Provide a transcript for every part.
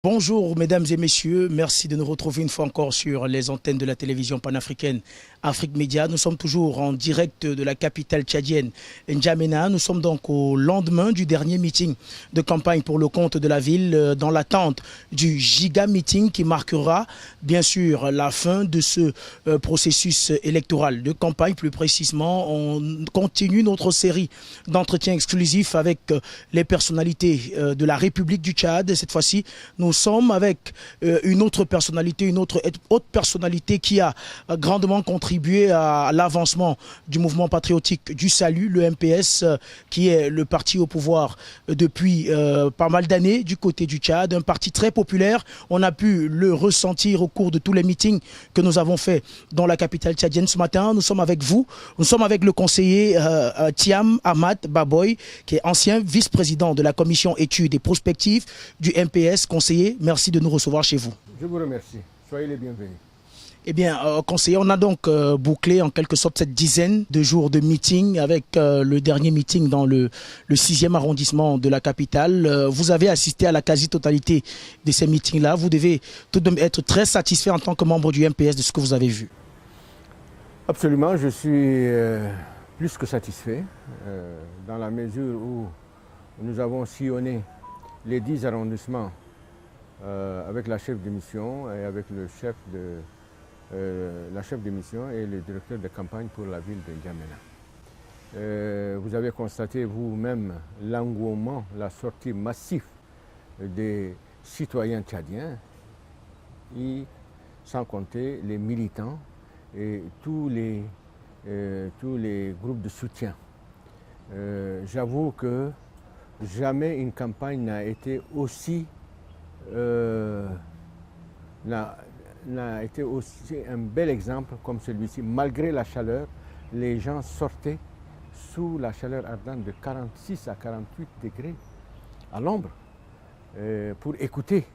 Bonjour mesdames et messieurs, merci de nous retrouver une fois encore sur les antennes de la télévision panafricaine Afrique Média. Nous sommes toujours en direct de la capitale tchadienne, N'Djamena. Nous sommes donc au lendemain du dernier meeting de campagne pour le compte de la ville, dans l'attente du giga meeting qui marquera bien sûr la fin de ce processus électoral de campagne. Plus précisément, on continue notre série d'entretiens exclusifs avec les personnalités de la République du Tchad. Cette fois-ci, nous sommes avec une autre personnalité, une autre haute personnalité qui a grandement contribué à l'avancement du mouvement patriotique du salut, le MPS, qui est le parti au pouvoir depuis pas mal d'années du côté du Tchad, un parti très populaire. On a pu le ressentir au cours de tous les meetings que nous avons fait dans la capitale tchadienne. Ce matin, nous sommes avec vous, nous sommes avec le conseiller Thiam Ahmad Baboy, qui est ancien vice-président de la commission études et prospectives du MPS. Conseiller, merci de nous recevoir chez vous. Je vous remercie. Soyez les bienvenus. Eh bien, conseiller, on a donc bouclé en quelque sorte cette dizaine de jours de meeting avec le dernier meeting dans le 6e arrondissement de la capitale. Vous avez assisté à la quasi-totalité de ces meetings-là. Vous devez tout de même être très satisfait en tant que membre du MPS de ce que vous avez vu. Absolument, je suis plus que satisfait dans la mesure où nous avons sillonné les 10 arrondissements avec la chef de mission et avec le chef de la chef de mission et le directeur de campagne pour la ville de N'Djamena. Vous avez constaté vous-même l'engouement, la sortie massive des citoyens tchadiens, et sans compter les militants et tous les groupes de soutien. J'avoue que jamais une campagne n'a été aussi n'a été aussi un bel exemple comme celui-ci. Malgré la chaleur, les gens sortaient sous la chaleur ardente de 46 à 48 degrés à l'ombre pour écouter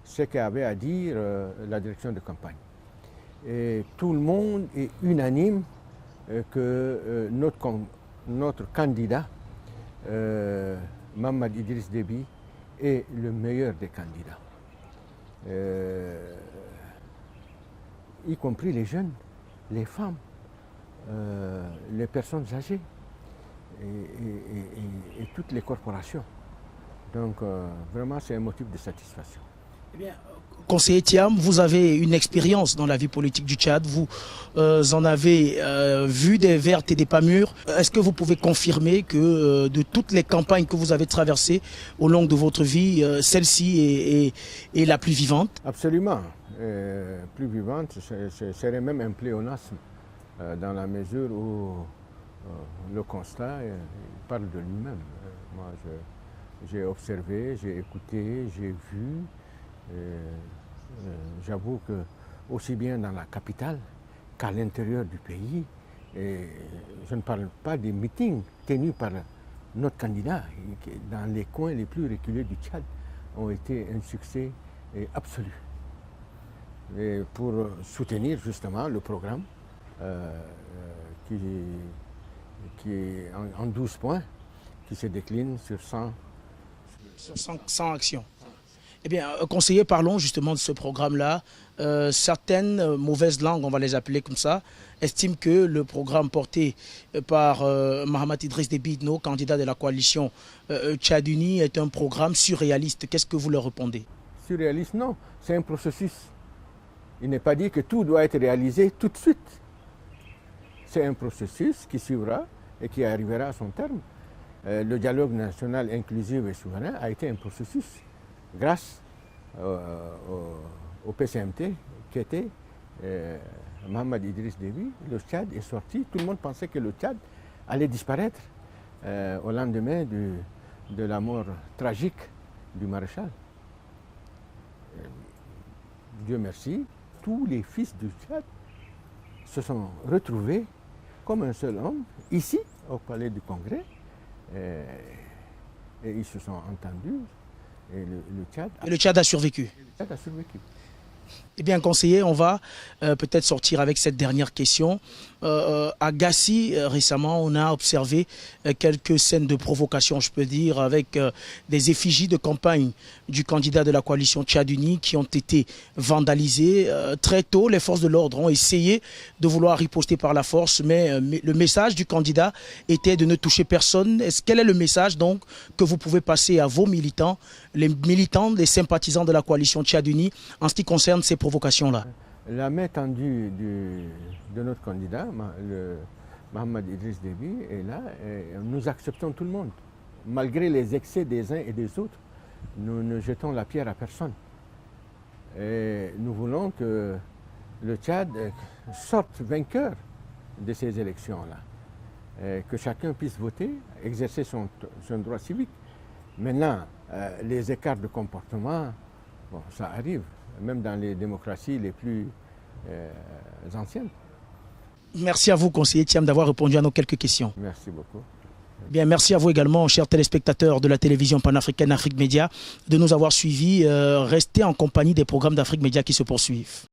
ce qu'avait à dire la direction de campagne. Et tout le monde est unanime que notre candidat, Mahamat Idriss Déby, est le meilleur des candidats. Y compris les jeunes, les femmes, les personnes âgées et toutes les corporations. Donc vraiment c'est un motif de satisfaction. Eh bien, conseiller Thiam, vous avez une expérience dans la vie politique du Tchad, vous en avez vu des vertes et des pas mûres. Est-ce que vous pouvez confirmer que de toutes les campagnes que vous avez traversées au long de votre vie, celle-ci est la plus vivante? Absolument. Plus vivante, ce serait même un pléonasme dans la mesure où le constat parle de lui-même. Moi, j'ai observé, j'ai écouté, j'ai vu. J'avoue que aussi bien dans la capitale qu'à l'intérieur du pays, je ne parle pas des meetings tenus par notre candidat, dans les coins les plus reculés du Tchad, ont été un succès absolu. Et pour soutenir justement le programme qui est en 12 points, qui se décline sur 100 actions. Eh bien, conseiller, parlons justement de ce programme-là. Certaines mauvaises langues, on va les appeler comme ça, estiment que le programme porté par Mahamat Idriss Déby, candidat de la coalition Tchad Uni, est un programme surréaliste. Qu'est-ce que vous leur répondez? Surréaliste, non. C'est un processus. Il n'est pas dit que tout doit être réalisé tout de suite. C'est un processus qui suivra et qui arrivera à son terme. Le dialogue national inclusif et souverain a été un processus grâce au PCMT qui était Mahamat Idriss Déby. Le Tchad est sorti. Tout le monde pensait que le Tchad allait disparaître au lendemain de la mort tragique du maréchal. Dieu merci, tous les fils du Tchad se sont retrouvés comme un seul homme, ici, au Palais du Congrès, et ils se sont entendus, et le Tchad a survécu. Le Tchad a survécu. Eh bien, conseiller, on va peut-être sortir avec cette dernière question. À Gassi, récemment, on a observé quelques scènes de provocation, je peux dire, avec des effigies de campagne du candidat de la coalition Tchad Uni qui ont été vandalisées. Très tôt, les forces de l'ordre ont essayé de vouloir riposter par la force, mais le message du candidat était de ne toucher personne. Quel est le message donc que vous pouvez passer à vos militants, les sympathisants de la coalition Tchad Uni, en ce qui concerne ces provocations-là? La main tendue de notre candidat, le Mohamed Idriss Déby, est là et nous acceptons tout le monde. Malgré les excès des uns et des autres, nous ne jetons la pierre à personne. Et nous voulons que le Tchad sorte vainqueur de ces élections-là. Que chacun puisse voter, exercer son droit civique. Maintenant, les écarts de comportement, bon, ça arrive, même dans les démocraties les plus anciennes. Merci à vous, conseiller Thiam, d'avoir répondu à nos quelques questions. Merci beaucoup. Bien, merci à vous également, chers téléspectateurs de la télévision panafricaine Afrique Média, de nous avoir suivis. Restez en compagnie des programmes d'Afrique Média qui se poursuivent.